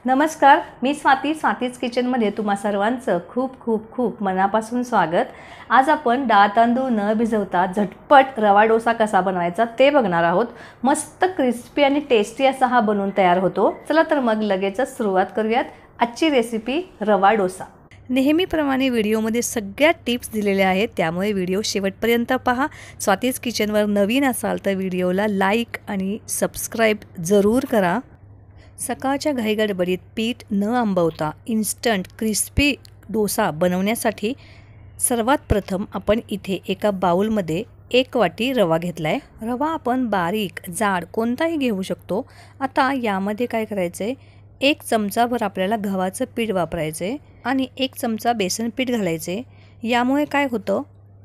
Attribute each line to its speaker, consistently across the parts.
Speaker 1: नमस्कार, मी स्वातीच किचनमध्ये तुम्हा सर्वांचं खूप खूप खूप मनापासून स्वागत। आज आपण डाळ तांदूळ न भिजवता झटपट रवा डोसा कसा बनवायचा ते बघणार आहोत। मस्त क्रिस्पी आणि टेस्टी असा हा बनवून तयार होतो। चला तर मग लगेचच सुरुवात करूयात। आजची रेसिपी रवा डोसा। नेहमीप्रमाणे व्हिडिओमध्ये सगळ्या टिप्स दिलेल्या आहेत, त्यामुळे व्हिडिओ शेवटपर्यंत पहा। स्वातीच किचनवर नवीन असाल तर व्हिडिओला लाईक आणि सबस्क्राईब जरूर करा। सकाळच्या घाईगडबडीत पीठ न आंबवता इन्स्टंट क्रिस्पी डोसा बनवण्यासाठी सर्वात प्रथम आपण इथे एका बाउलमध्ये 1 वाटी रवा घेतलाय। रवा आपण बारीक जाड कोणताही घेऊ शकतो। आता यामध्ये काय करायचंय, 1 चमचाभर आपल्याला गव्हाचं पीठ वापरायचंय आणि 1 चमचा बेसन पीठ घालायचे। यामुळे काय होतं,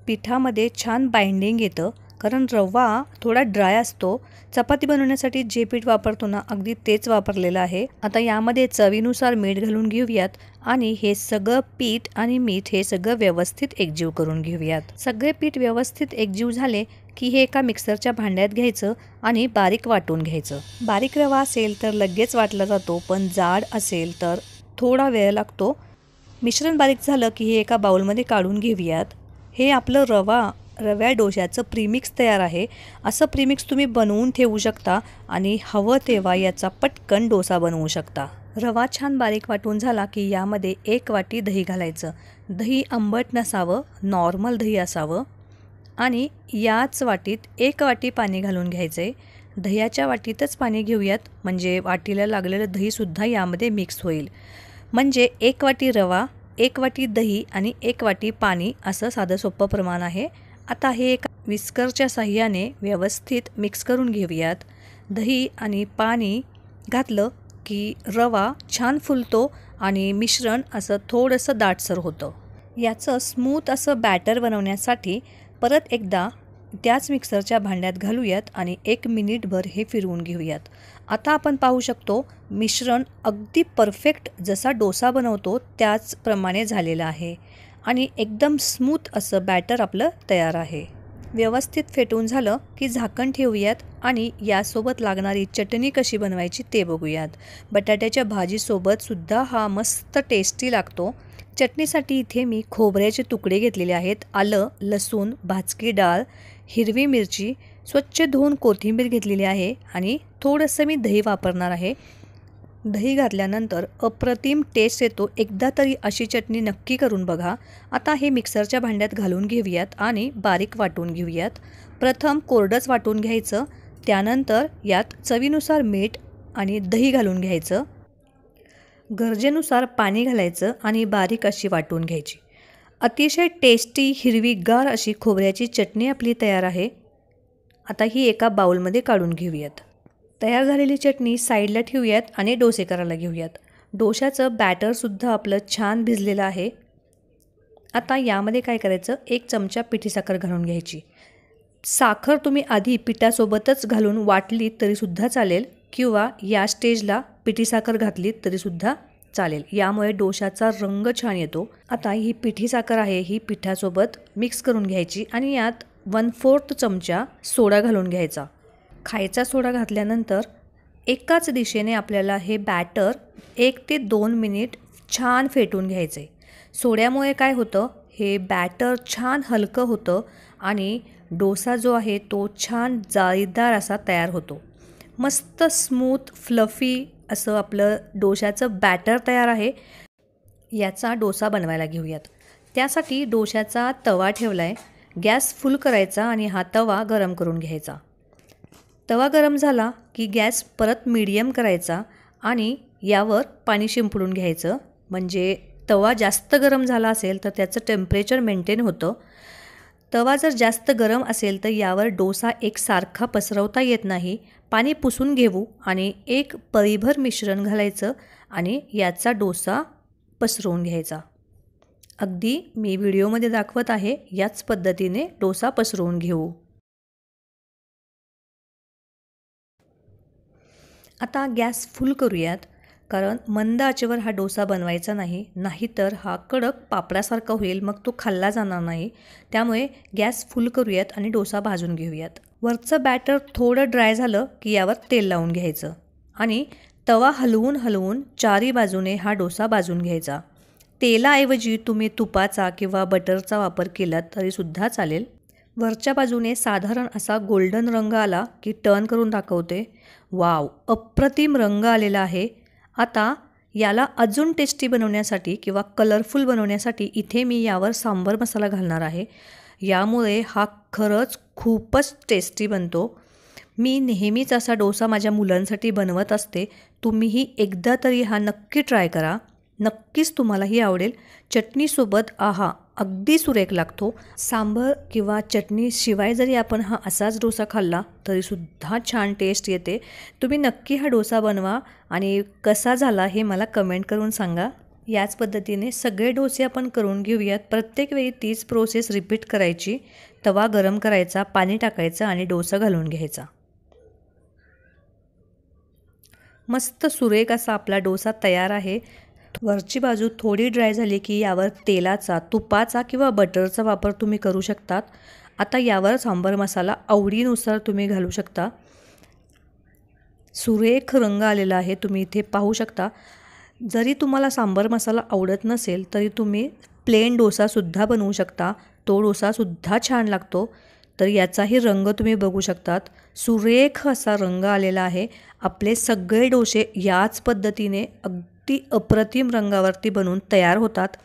Speaker 1: पिठामध्ये छान बाइंडिंग येतं, कारण रवा थोडा ड्राय असतो। चपाती बनवण्यासाठी जे पीठ वापरतो ना, अगदी तेच वापरलेलं आहे। आता यामध्ये चवीनुसार मीठ घालून घेऊयात आणि हे सगळं पीठ आणि मीठ हे सगळं व्यवस्थित एकजीव करून घेऊयात। सगळे पीठ व्यवस्थित एकजीव झाले की हे एका मिक्सरच्या भांड्यात घ्यायचं आणि बारीक वाटून घ्यायचं। बारीक रवा असेल तर लगेच वाटला जातो, पण जाड असेल तर थोडा वेळ लागतो। मिश्रण बारीक झालं की हे एका बाउलमध्ये काढून घेऊयात। हे आपलं रव्या डोशाचं प्रीमिक्स तयार आहे। असं प्रीमिक्स तुम्ही बनवून ठेवू शकता आणि हवं तेव्हा याचा पटकन डोसा बनवू शकता। रवा छान बारीक वाटून झाला की यामध्ये 1 वाटी दही घालायचं। दही आंबट नसावं, नॉर्मल दही असावं आणि याच वाटीत 1 वाटी पाणी घालून घ्यायचे। दह्याच्या वाटीतच पाणी घेऊयात, म्हणजे वाटीला लागलेलं दहीसुद्धा यामध्ये मिक्स होईल। म्हणजे 1 वाटी रवा, 1 वाटी दही आणि 1 वाटी पाणी असं साधं सोपं प्रमाण आहे। आता हे एका विस्करच्या साहाय्याने व्यवस्थित मिक्स करून घेऊयात। दही आणि पाणी घातलं की रवा छान फुलतो आणि मिश्रण असं थोडंसं दाटसर होतं। याचं स्मूथ असं बॅटर बनवण्यासाठी परत एकदा त्याच मिक्सरच्या भांड्यात घालूयात आणि 1 मिनिटभर हे फिरवून घेऊयात। आता आपण पाहू शकतो, मिश्रण अगदी परफेक्ट जसा डोसा बनवतो त्याचप्रमाणे झालेलं आहे आणि एकदम स्मूथ असं बॅटर आपलं तयार आहे। व्यवस्थित फेटून झालं की झाकण ठेवूयात आणि यासोबत लागणारी चटणी कशी बनवायची ते बघूयात। बटाट्याच्या भाजीसोबत सुद्धा हा मस्त टेस्टी लागतो। चटणीसाठी इथे मी खोबऱ्याचे तुकडे घेतलेले आहेत, आलं, लसूण, भाजकी डाळ, हिरवी मिरची, स्वच्छ धुवून कोथिंबीर घेतलेली आहे आणि थोडंसं मी दही वापरणार आहे। दही घातल्यानंतर अप्रतिम टेस्ट येतो। एकदा तरी अशी चटणी नक्की करून बघा। आता हे मिक्सरच्या भांड्यात घालून घेऊयात आणि बारीक वाटून घेऊयात। प्रथम कोरडंच वाटून घ्यायचं, त्यानंतर यात चवीनुसार मीठ आणि दही घालून घ्यायचं। गरजेनुसार पाणी घालायचं आणि बारीक अशी वाटून घ्यायची। अतिशय टेस्टी हिरवीगार अशी खोबऱ्याची चटणी आपली तयार आहे। आता ही एका बाउलमध्ये काढून घेऊयात। तयार झालेली चटणी साईडला ठेवूयात आणि डोसे करायला घेऊयात। डोशाचं बॅटरसुद्धा आपलं छान भिजलेलं आहे। आता यामध्ये काय करायचं, 1 चमचा पिठी साखर घालून घ्यायची। साखर तुम्ही आधी पिठासोबतच घालून वाटली तरीसुद्धा चालेल, किंवा या स्टेजला पिठी साखर घातली तरीसुद्धा चालेल। यामुळे डोशाचा रंग छान येतो। आता ही पिठी साखर आहे, ही पिठासोबत मिक्स करून घ्यायची आणि यात 1/4 चमचा सोडा घालून घ्यायचा। खायचा सोडा घातल्यानंतर एकाच दिशेने आपल्याला हे बॅटर 1 ते 2 मिनिट छान फेटून घ्यायचे। सोड्यामुळे काय होतं, हे बॅटर छान हलकं होतं आणि डोसा जो आहे तो छान जाळीदार असा तयार होतो। मस्त स्मूथ फ्लफी असं आपलं डोशाचं बॅटर तयार आहे। याचा डोसा बनवायला घेऊयात। त्यासाठी डोशाचा तवा ठेवलाय, गॅस फुल करायचा आणि हा तवा गरम करून घ्यायचा। तवा गरम झाला की गॅस परत मीडियम करायचा आणि यावर पाणी शिंपडून घ्यायचं, म्हणजे तवा जास्त गरम झाला असेल तर त्याचं टेम्परेचर मेंटेन होतं। तवा जर जास्त गरम असेल तर यावर डोसा एकसारखा पसरवता येत नाही। पाणी पुसून घेऊ आणि 1 पळीभर मिश्रण घालायचं आणि याचा डोसा पसरवून घ्यायचा। अगदी मी व्हिडिओमध्ये दाखवत आहे याच पद्धतीने डोसा पसरवून घेऊ। आता गॅस फुल करूयात, कारण मंद आचेवर हा डोसा बनवायचा नाही, नाहीतर हा कडक पापडासारखा होईल, मग तो खाल्ला जाणार नाही। त्यामुळे गॅस फुल करूयात आणि डोसा भाजून घेऊयात। वरचं बॅटर थोडं ड्राय झालं की यावर तेल लावून घ्यायचं आणि तवा हलवून हलवून चारी बाजूने हा डोसा भाजून घ्यायचा। तेलाऐवजी तुम्ही तुपाचा किंवा बटरचा वापर केलात तरीसुद्धा चालेल। वरच्या बाजूने साधारण असा गोल्डन रंग आला की टर्न करून दाखवते। वाव, अप्रतिम रंग आलेला आहे। आता याला अजून टेस्टी बनवण्यासाठी किंवा कलरफुल बनवण्यासाठी इथे मी यावर सांबर मसाला घालणार आहे। यामुळे हा खरंच खूपच टेस्टी बनतो। मी नेहमीच असा डोसा माझ्या मुलांसाठी बनवत असते। तुम्हीही एकदा तरी हा नक्की ट्राय करा, नक्कीच तुम्हालाही आवडेल। चटणीसोबत अगदी सुरेख लागतो। सांबर किंवा चटणी शिवाय जरी आपण हा असाच डोसा खाल्ला तरीसुद्धा छान टेस्ट येते। तुम्ही नक्की हा डोसा बनवा आणि कसा झाला हे मला कमेंट करून सांगा। याच पद्धतीने सगळे डोसे आपण करून घेऊयात। प्रत्येक वेळी तीच प्रोसेस रिपीट करायची। तवा गरम करायचा, पाणी टाकायचं आणि डोसा घालून घ्यायचा। मस्त सुरेख असा आपला डोसा तयार आहे। वरची बाजू थोडी ड्राय झाली की यावर तेलाचा, तुपाचा किंवा बटरचा वापर तुम्ही करू शकतात। आता यावर सांबर मसाला आवडीनुसार तुम्ही घालू शकता। सुरेख रंग आलेला आहे, तुम्ही इथे पाहू शकता। जरी तुम्हाला सांबर मसाला आवडत नसेल तरी तुम्ही प्लेन डोसासुद्धा बनवू शकता, तो डोसासुद्धा छान लागतो। तर याचाही रंग तुम्ही बघू शकतात, सुरेख असा रंग आलेला आहे। आपले सगळे डोसे याच पद्धतीने अगदी अप्रतिम रंगावरती बनवून तयार होतात।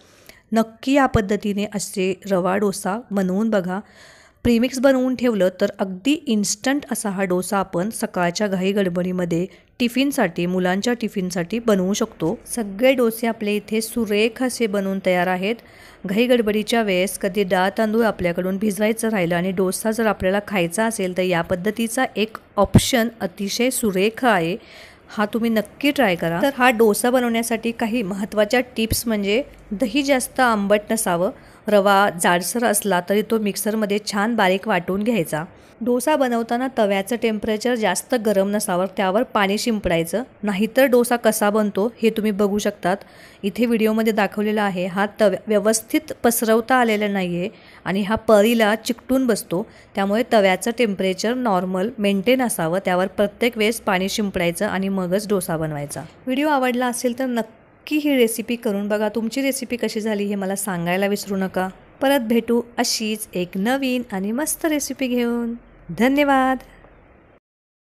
Speaker 1: नक्की या पद्धतीने असे रवा डोसा बनवून बघा। प्रीमिक्स बनवून ठेवलं तर अगदी इन्स्टंट असा हा डोसा आपण सकाळच्या घाई गडबडीमध्ये टिफिनसाठी, मुलांच्या टिफिनसाठी बनवू शकतो। सगळे डोसे आपले इथे सुरेख असे बनवून तयार आहेत। घाई गडबडीच्या वेळेस कधी डाळ तांदूळ आपल्याकडून भिजवायचं राहिलं आणि डोसा जर आपल्याला खायचा असेल तर या पद्धतीचा एक ऑप्शन अतिशय सुरेख आहे। हा तुम्ही नक्की ट्राय करा। तर हा डोसा बनवण्यासाठी काही महत्त्वाच्या टिप्स म्हणजे दही जास्त आंबट नसावं, रवा जाडसर असला तरी तो मिक्सरमध्ये छान बारीक वाटून घ्यायचा। डोसा बनवताना तव्याचं टेम्परेचर जास्त गरम नसावं, त्यावर पाणी शिंपडायचं, नाहीतर डोसा कसा बनतो हे तुम्ही बघू शकतात। इथे व्हिडिओमध्ये दाखवलेला आहे। हा व्यवस्थित पसरवता आलेला नाही आहे आणि हा परीला चिकटून बसतो, त्यामुळे तव्याचं टेम्परेचर नॉर्मल मेंटेन असावं, त्यावर प्रत्येक वेळेस पाणी शिंपडायचं आणि मगच डोसा बनवायचा। व्हिडिओ आवडला असेल तर नक्की ही रेसिपी करून बघा। तुमची रेसिपी कशी झाली हे मला सांगायला विसरू नका। परत भेटू अशीच एक नवीन आणि मस्त रेसिपी घेऊन। धन्यवाद।